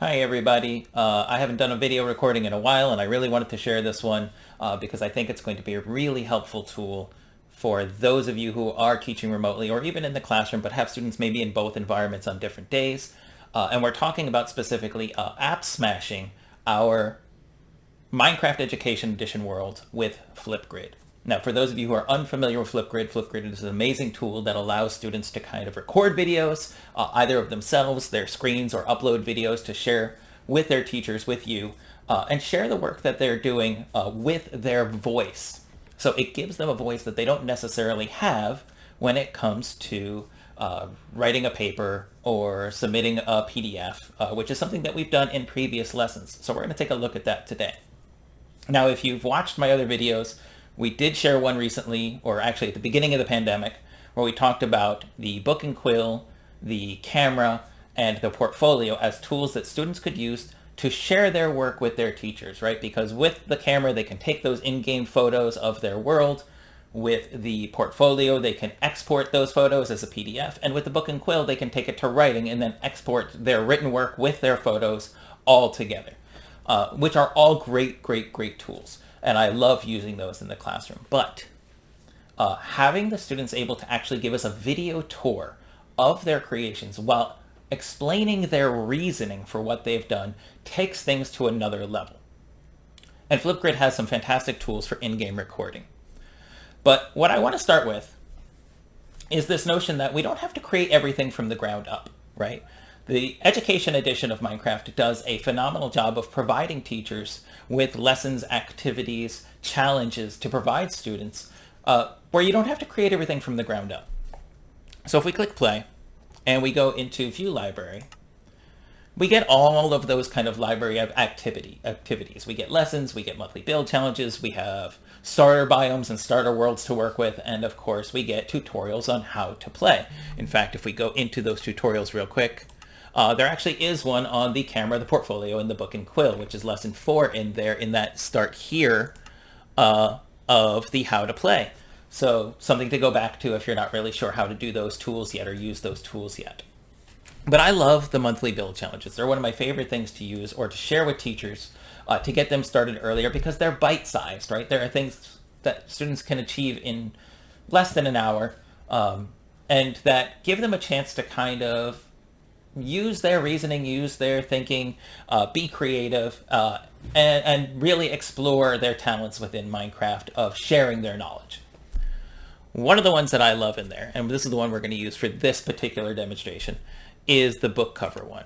Hi everybody. I haven't done a video recording in a while and I really wanted to share this one because I think it's going to be a really helpful tool for those of you who are teaching remotely or even in the classroom but have students maybe in both environments on different days. And we're talking about specifically Appsmashing our Minecraft Education Edition world with Flipgrid. Now, for those of you who are unfamiliar with Flipgrid, Flipgrid is an amazing tool that allows students to kind of record videos, either of themselves, their screens, or upload videos to share with their teachers, with you, and share the work that they're doing with their voice. So it gives them a voice that they don't necessarily have when it comes to writing a paper or submitting a PDF, which is something that we've done in previous lessons. So we're going to take a look at that today. Now, if you've watched my other videos, we did share one recently, or actually at the beginning of the pandemic, where we talked about the book and quill, the camera, and the portfolio as tools that students could use to share their work with their teachers, right? Because with the camera, they can take those in-game photos of their world. With the portfolio, they can export those photos as a PDF. And with the book and quill, they can take it to writing and then export their written work with their photos all together, which are all great, great, great tools. And I love using those in the classroom. But having the students able to actually give us a video tour of their creations while explaining their reasoning for what they've done takes things to another level. And Flipgrid has some fantastic tools for in-game recording. But what I want to start with is this notion that we don't have to create everything from the ground up, right? The Education Edition of Minecraft does a phenomenal job of providing teachers with lessons, activities, challenges to provide students where you don't have to create everything from the ground up. So if we click play and we go into View Library, we get all of those kind of library of activities. We get lessons, we get monthly build challenges, we have starter biomes and starter worlds to work with, and of course we get tutorials on how to play. In fact, if we go into those tutorials real quick, there actually is one on the camera, the portfolio, and the book and quill, which is lesson 4 in there in that start here of the how to play. So something to go back to if you're not really sure how to do those tools yet or use those tools yet. But I love the monthly build challenges. They're one of my favorite things to use or to share with teachers to get them started earlier because they're bite-sized, right? There are things that students can achieve in less than an hour and that give them a chance to kind of use their reasoning, use their thinking, be creative, and really explore their talents within Minecraft of sharing their knowledge. One of the ones that I love in there, and this is the one we're going to use for this particular demonstration, is the book cover one.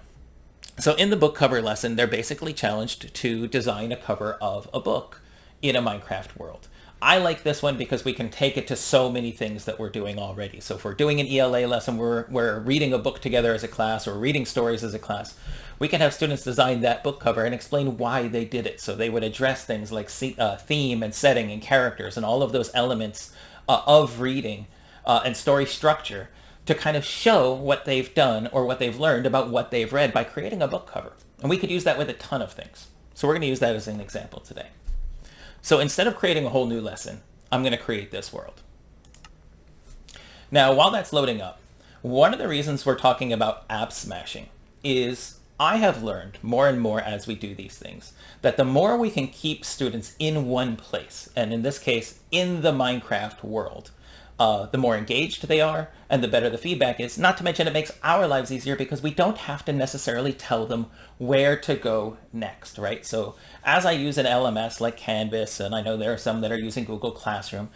So in the book cover lesson, they're basically challenged to design a cover of a book in a Minecraft world. I like this one because we can take it to so many things that we're doing already. So if we're doing an ELA lesson, we're reading a book together as a class or reading stories as a class, we can have students design that book cover and explain why they did it. So they would address things like theme and setting and characters and all of those elements of reading and story structure to kind of show what they've done or what they've learned about what they've read by creating a book cover. And we could use that with a ton of things. So we're going to use that as an example today. So instead of creating a whole new lesson, I'm going to create this world. Now, while that's loading up, one of the reasons we're talking about Appsmashing is I have learned more and more as we do these things that the more we can keep students in one place, and in this case, in the Minecraft world, the more engaged they are and the better the feedback is. Not to mention it makes our lives easier because we don't have to necessarily tell them where to go next, right? So as I use an LMS like Canvas, and I know there are some that are using Google Classroom,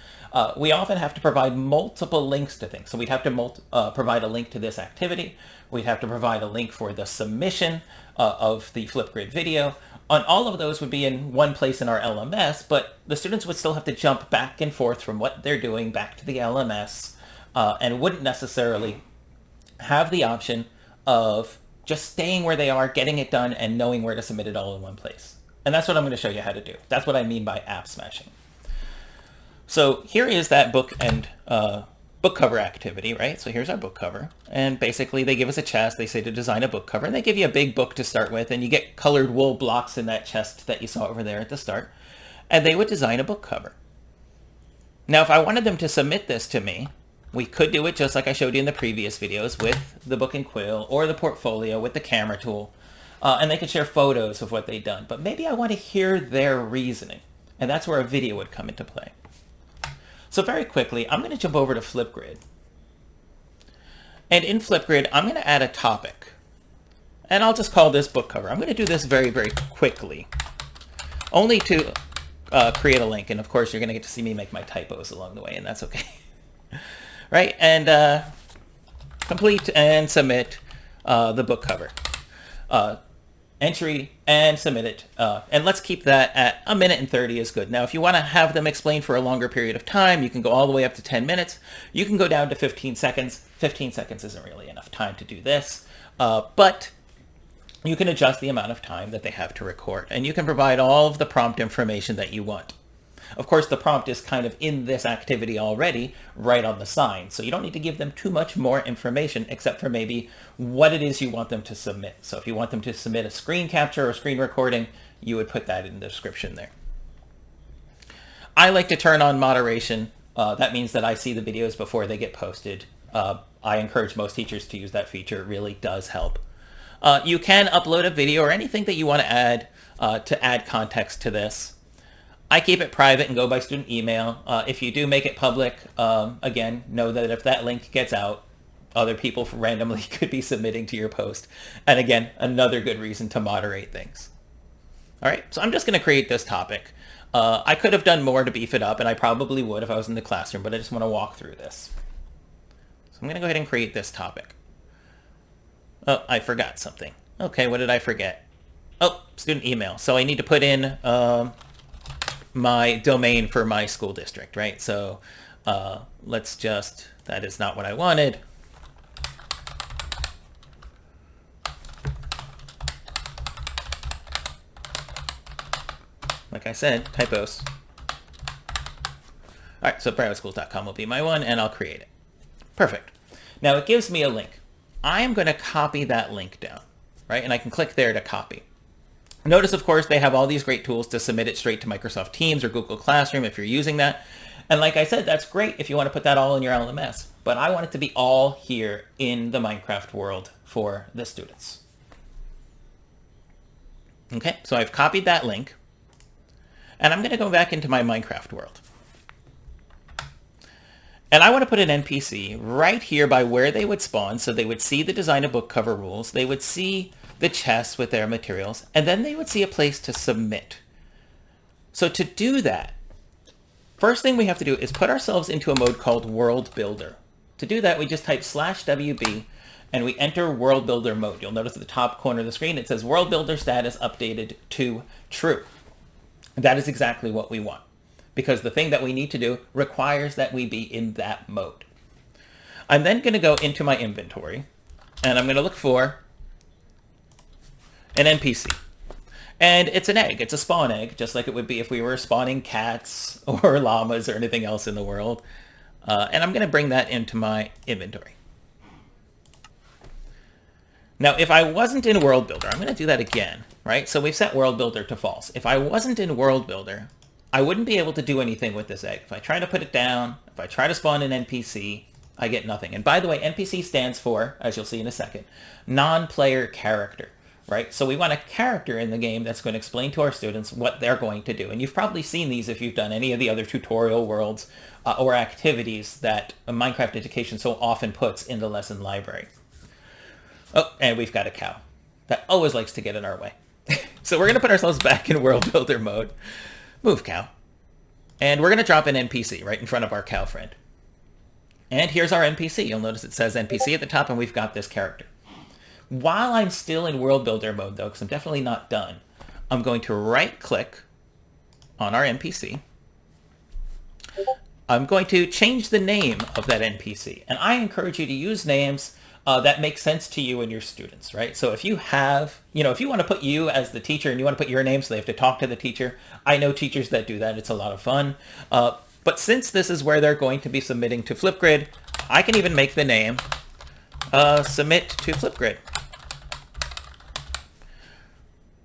we often have to provide multiple links to things. So we'd have to provide a link to this activity. We'd have to provide a link for the submission of the Flipgrid video. And all of those would be in one place in our LMS, but the students would still have to jump back and forth from what they're doing back to the LMS and wouldn't necessarily have the option of just staying where they are, getting it done, and knowing where to submit it all in one place. And that's what I'm going to show you how to do. That's what I mean by Appsmashing. So here is that book and book cover activity, right? So here's our book cover. And basically they give us a chest. They say to design a book cover, and they give you a big book to start with, and you get colored wool blocks in that chest that you saw over there at the start. And they would design a book cover. Now, if I wanted them to submit this to me, we could do it just like I showed you in the previous videos with the book and quill or the portfolio with the camera tool. and they could share photos of what they've done. But maybe I want to hear their reasoning, and that's where a video would come into play. So very quickly, I'm going to jump over to Flipgrid. And in Flipgrid, I'm going to add a topic. And I'll just call this book cover. I'm going to do this very, very quickly, only to create a link. And of course, you're going to get to see me make my typos along the way, and that's okay. Right? And complete and submit the book cover. Entry and submit it. And let's keep that at 1 minute and 30 is good. Now, if you want to have them explain for a longer period of time, you can go all the way up to 10 minutes. You can go down to 15 seconds. 15 seconds isn't really enough time to do this, but you can adjust the amount of time that they have to record, and you can provide all of the prompt information that you want. Of course, the prompt is kind of in this activity already, right on the sign, so you don't need to give them too much more information except for maybe what it is you want them to submit. So if you want them to submit a screen capture or screen recording, you would put that in the description there. I like to turn on moderation. That means that I see the videos before they get posted. I encourage most teachers to use that feature. It really does help. You can upload a video or anything that you want to add context to this. I keep it private and go by student email. If you do make it public, again, know that if that link gets out, other people randomly could be submitting to your post. And again, another good reason to moderate things. All right, so I'm just going to create this topic. I could have done more to beef it up, and I probably would if I was in the classroom, but I just want to walk through this. So I'm going to go ahead and create this topic. Oh, I forgot something. Okay, what did I forget? Oh, student email. So I need to put in my domain for my school district, right? So let's just, that is not what I wanted. Like I said, typos. All right, so privateschools.com will be my one, and I'll create it. Perfect. Now it gives me a link. I am going to copy that link down, right? And I can click there to copy. Notice, of course, they have all these great tools to submit it straight to Microsoft Teams or Google Classroom if you're using that. And like I said, that's great if you want to put that all in your LMS. But I want it to be all here in the Minecraft world for the students. Okay, so I've copied that link. And I'm going to go back into my Minecraft world. And I want to put an NPC right here by where they would spawn, so they would see the design of book cover rules, they would see the chests with their materials, and then they would see a place to submit. So to do that, first thing we have to do is put ourselves into a mode called World Builder. To do that, we just type /WB, and we enter World Builder mode. You'll notice at the top corner of the screen, it says World Builder status updated to true. That is exactly what we want, because the thing that we need to do requires that we be in that mode. I'm then going to go into my inventory, and I'm going to look for an NPC. And it's an egg. It's a spawn egg, just like it would be if we were spawning cats or llamas or anything else in the world. And I'm going to bring that into my inventory. Now, if I wasn't in World Builder, I'm going to do that again, right? So we've set World Builder to false. If I wasn't in World Builder, I wouldn't be able to do anything with this egg. If I try to put it down, if I try to spawn an NPC, I get nothing. And by the way, NPC stands for, as you'll see in a second, non-player character, right? So we want a character in the game that's going to explain to our students what they're going to do. And you've probably seen these if you've done any of the other tutorial worlds or activities that Minecraft Education so often puts in the lesson library. Oh, and we've got a cow that always likes to get in our way. So we're going to put ourselves back in World Builder mode. Move, cow. And we're going to drop an NPC right in front of our cow friend. And here's our NPC. You'll notice it says NPC at the top, and we've got this character. While I'm still in World Builder mode, though, because I'm definitely not done, I'm going to right-click on our NPC. I'm going to change the name of that NPC. And I encourage you to use names that make sense to you and your students, right? So if you have, if you want to put you as the teacher and you want to put your name so they have to talk to the teacher, I know teachers that do that. It's a lot of fun. But since this is where they're going to be submitting to Flipgrid, I can even make the name submit to Flipgrid.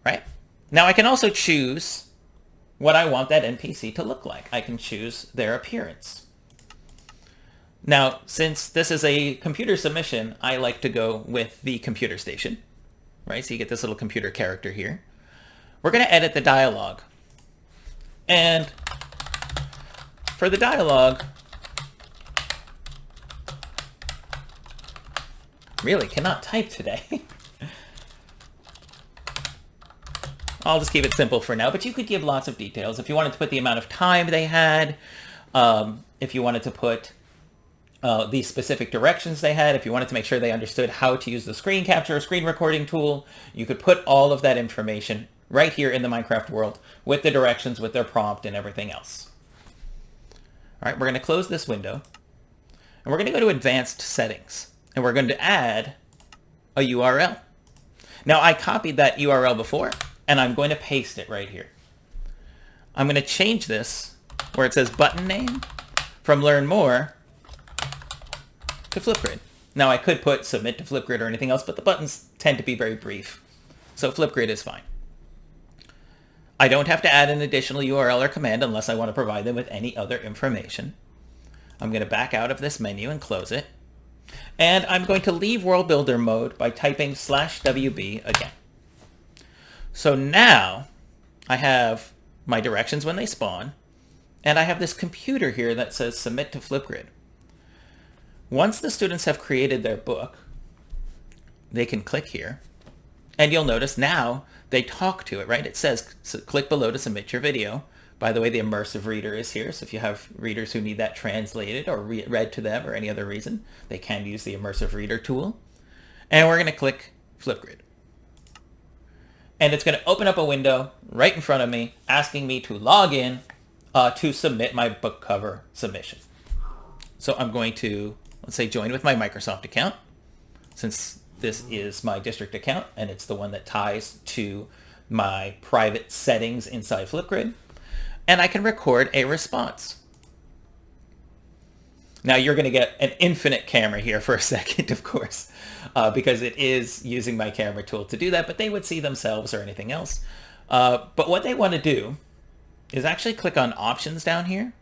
Right? Now I can also choose what I want that NPC to look like. I can choose their appearance. Now, since this is a computer submission, I like to go with the computer station. right? So you get this little computer character here. We're going to edit the dialogue. And for the dialogue, really cannot type today. I'll just keep it simple for now, but you could give lots of details. If you wanted to put the amount of time they had, if you wanted to put the specific directions they had, if you wanted to make sure they understood how to use the screen capture or screen recording tool, you could put all of that information right here in the Minecraft world with the directions, with their prompt and everything else. All right, we're going to close this window and we're going to go to advanced settings and we're going to add a URL. Now I copied that URL before and I'm going to paste it right here. I'm going to change this where it says button name from learn more to Flipgrid. Now I could put submit to Flipgrid or anything else, but the buttons tend to be very brief. So Flipgrid is fine. I don't have to add an additional URL or command unless I want to provide them with any other information. I'm going to back out of this menu and close it. And I'm going to leave World Builder mode by typing /WB again. So now I have my directions when they spawn, and I have this computer here that says submit to Flipgrid. Once the students have created their book, they can click here, and you'll notice now they talk to it, right? It says click below to submit your video. By the way, the immersive reader is here, so if you have readers who need that translated or read to them or any other reason, they can use the immersive reader tool. And we're going to click Flipgrid. And it's going to open up a window right in front of me asking me to log in to submit my book cover submission. So I'm going to, let's say, join with my Microsoft account, since this is my district account and it's the one that ties to my private settings inside Flipgrid. And I can record a response. Now you're going to get an infinite camera here for a second, of course, because it is using my camera tool to do that, but they would see themselves or anything else. But what they want to do is actually click on options down here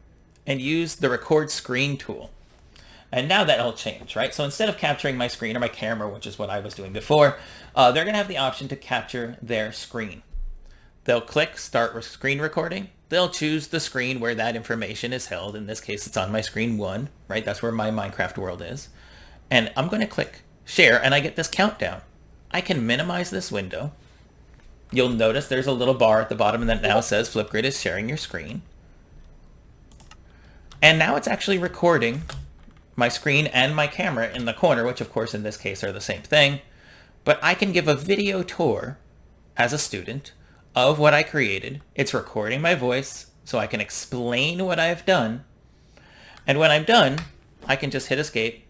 and use the record screen tool. And now that'll change, right? So instead of capturing my screen or my camera, which is what I was doing before, they're going to have the option to capture their screen. They'll click start screen recording. They'll choose the screen where that information is held. In this case, it's on my screen 1, right? That's where my Minecraft world is. And I'm going to click share and I get this countdown. I can minimize this window. You'll notice there's a little bar at the bottom that now says Flipgrid is sharing your screen. And now it's actually recording my screen and my camera in the corner, which of course in this case are the same thing. But I can give a video tour as a student of what I created. It's recording my voice so I can explain what I've done. And when I'm done, I can just hit escape,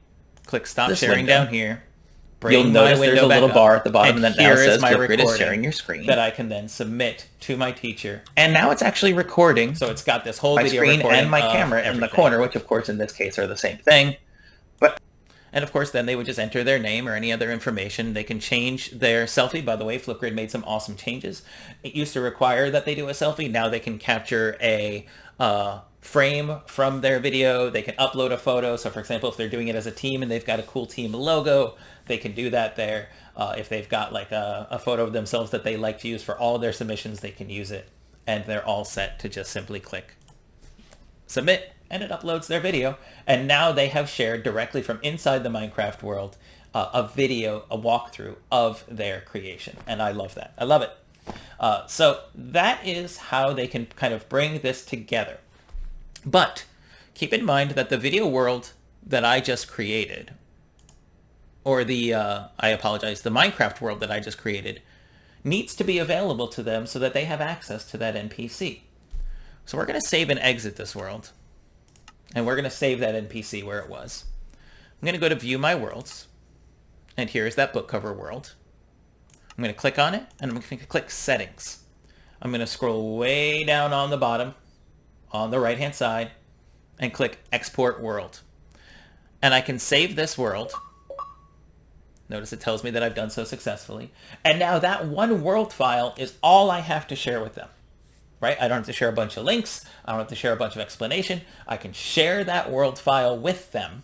click stop sharing down here. You'll notice there's a little bar at the bottom that now says Flipgrid is sharing your screen that I can then submit to my teacher. And now it's actually recording. So it's got this whole video screen and my camera in the corner, which of course in this case are the same thing. And of course, then they would just enter their name or any other information. They can change their selfie. By the way, Flipgrid made some awesome changes. It used to require that they do a selfie. Now they can capture a frame from their video. They can upload a photo. So for example, if they're doing it as a team and they've got a cool team logo, they can do that there. If they've got like a photo of themselves that they like to use for all of their submissions, they can use it. And they're all set to just simply click submit. And it uploads their video. And now they have shared directly from inside the Minecraft world a video, a walkthrough of their creation. And I love that. I love it. So that is how they can kind of bring this together. But keep in mind that the video world that I just created, or the Minecraft world that I just created, needs to be available to them so that they have access to that NPC. So we're going to save and exit this world. And we're going to save that NPC where it was. I'm going to go to View My Worlds. And here's that book cover world. I'm going to click on it, and I'm going to click Settings. I'm going to scroll way down on the bottom, on the right-hand side, and click Export World. And I can save this world. Notice it tells me that I've done so successfully. And now that one world file is all I have to share with them. Right? I don't have to share a bunch of links. I don't have to share a bunch of explanation. I can share that world file with them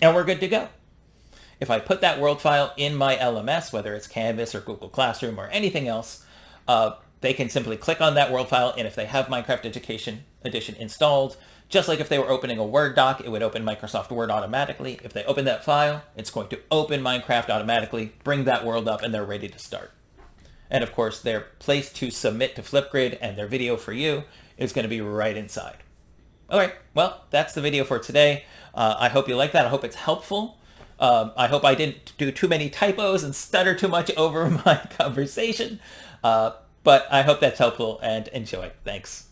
and we're good to go. If I put that world file in my LMS, whether it's Canvas or Google Classroom or anything else, they can simply click on that world file, and if they have Minecraft Education Edition installed, just like if they were opening a Word doc, it would open Microsoft Word automatically. If they open that file, it's going to open Minecraft automatically, bring that world up, and they're ready to start. And of course, their place to submit to Flipgrid and their video for you is going to be right inside. Okay, well, that's the video for today. I hope you like that. I hope it's helpful. I hope I didn't do too many typos and stutter too much over my conversation. But I hope that's helpful, and enjoy. Thanks.